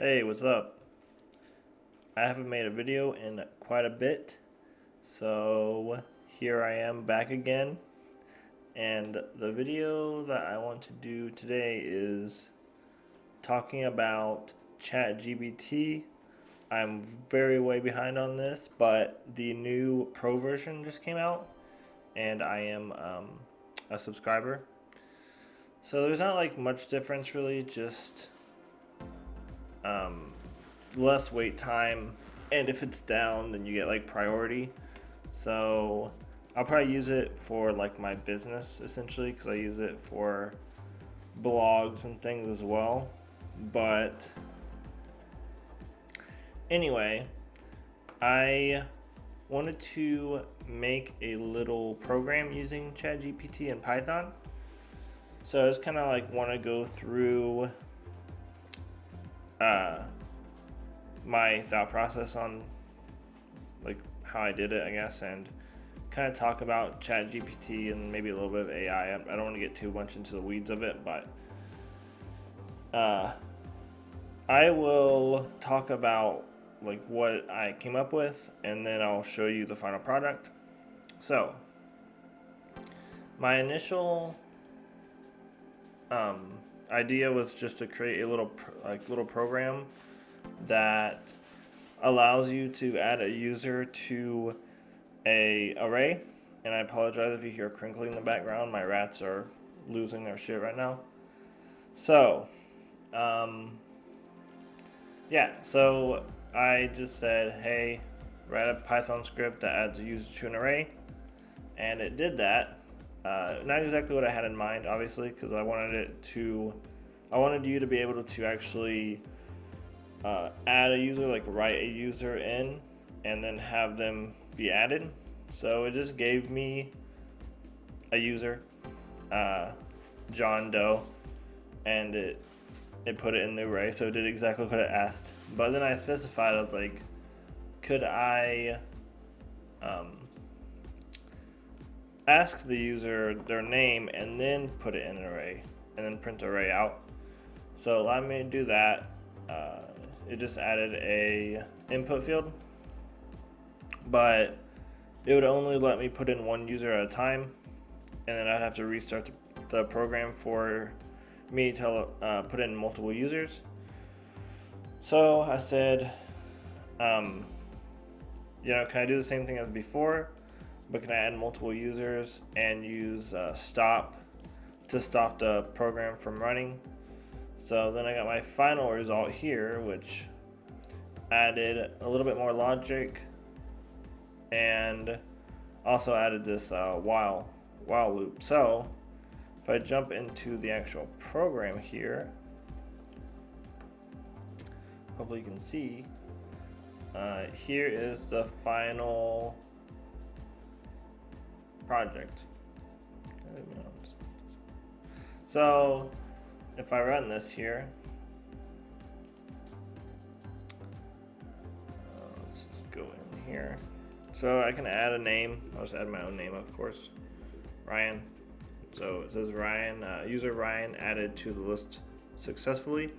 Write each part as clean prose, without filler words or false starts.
Hey, what's up? I haven't made a video in quite a bit, so here I am back again. And the video that I want to do today is talking about ChatGPT. I'm very way behind on this, but the new Pro version just came out, and I am a subscriber. So there's not like much difference really, just um, less wait time, and if it's down then you get like priority. So I'll probably use it for like my business essentially, because I use it for blogs and things as well. But anyway, I wanted to make a little program using ChatGPT and Python. So I just kind of like want to go through uh, my thought process on like how I did it, I guess, and kind of talk about ChatGPT and maybe a little bit of AI. I don't want to get too much into the weeds of it, but I will talk about like what I came up with, and then I'll show you the final product. So my initial um, idea was just to create a little program that allows you to add a user to a array. And I apologize if you hear crinkling in the background. My rats are losing their shit right now. So so I just said, hey, write a Python script that adds a user to an array, and it did that. Not exactly what I had in mind, obviously, because I wanted you to be able to actually add a user, like write a user in, and then have them be added. So it just gave me a user, John Doe, and it put it in the array, so it did exactly what it asked. But then I specified, I was like, could I ask the user their name and then put it in an array, and then print the array out? So allow me to do that. It just added a input field, but it would only let me put in one user at a time, and then I'd have to restart the program for me to put in multiple users. So I said, can I do the same thing as before, but can I add multiple users and use stop to stop the program from running? So then I got my final result here, which added a little bit more logic and also added this while loop. So if I jump into the actual program here, hopefully you can see, here is the final project. So if I run this here, let's just go in here. So I can add a name. I'll just add my own name, of course, Ryan. So it says Ryan, user Ryan added to the list successfully.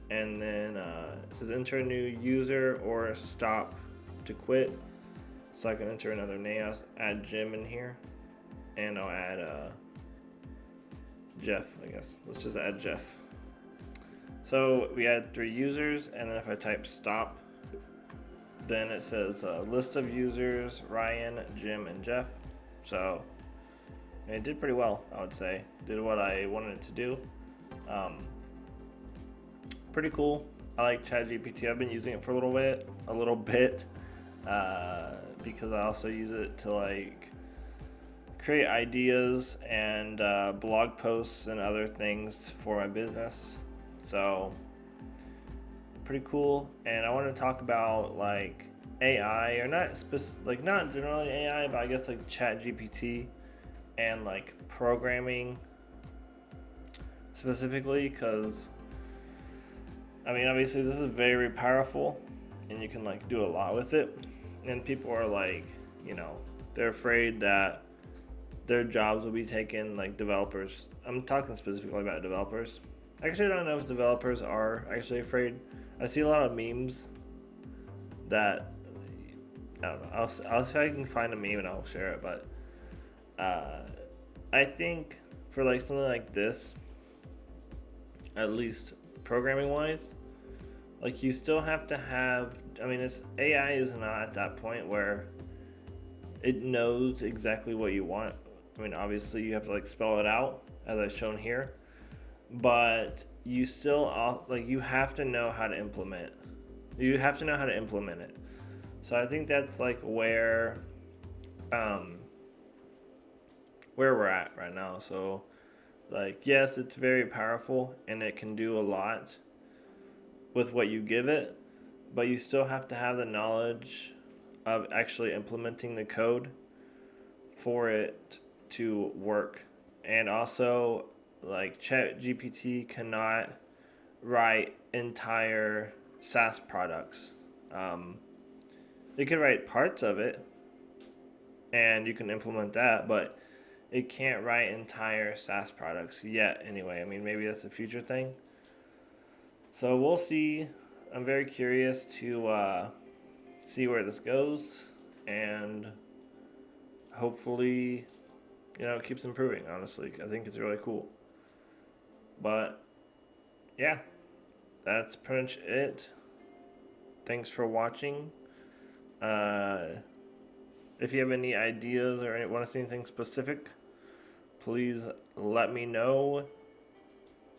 And then it says enter a new user or stop to quit. So I can enter another name. I'll add Jim in here, and I'll add Jeff, I guess. Let's just add Jeff. So we add 3 users, and then if I type stop, then it says list of users, Ryan, Jim, and Jeff. So it did pretty well, I would say. Did what I wanted it to do. Pretty cool. I like ChatGPT. I've been using it for a little bit, because I also use it to like create ideas and blog posts and other things for my business. So pretty cool. And I want to talk about like AI, or not generally AI, but I guess like ChatGPT and like programming specifically, because I mean, obviously this is very powerful and you can like do a lot with it, and people are like, they're afraid that their jobs will be taken, like developers. I'm talking specifically about developers, Actually, I don't know if developers are actually afraid. I see a lot of memes that I don't know. I'll see if I can find a meme and I'll share it. But uh, I think for like something like this, at least programming wise, like you still have to have. I mean, it's AI is not at that point where it knows exactly what you want. I mean, obviously you have to like spell it out as I've shown here, but you still like you have to know how to implement. You have to know how to implement it. So I think that's like um, where we're at right now. So like yes, it's very powerful and it can do a lot with what you give it, but you still have to have the knowledge of actually implementing the code for it to work. And also, like ChatGPT cannot write entire SaaS products. Um, it can write parts of it, and you can implement that, but it can't write entire SaaS products yet. Anyway, I mean maybe that's a future thing. So we'll see. I'm very curious to see where this goes, and hopefully, it keeps improving. Honestly, I think it's really cool. But yeah, that's pretty much it. Thanks for watching. Uh, if you have any ideas or want to see anything specific, please let me know.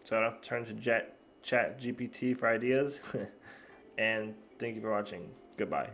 So I don't have to turn to Chat GPT for ideas. And thank you for watching. Goodbye.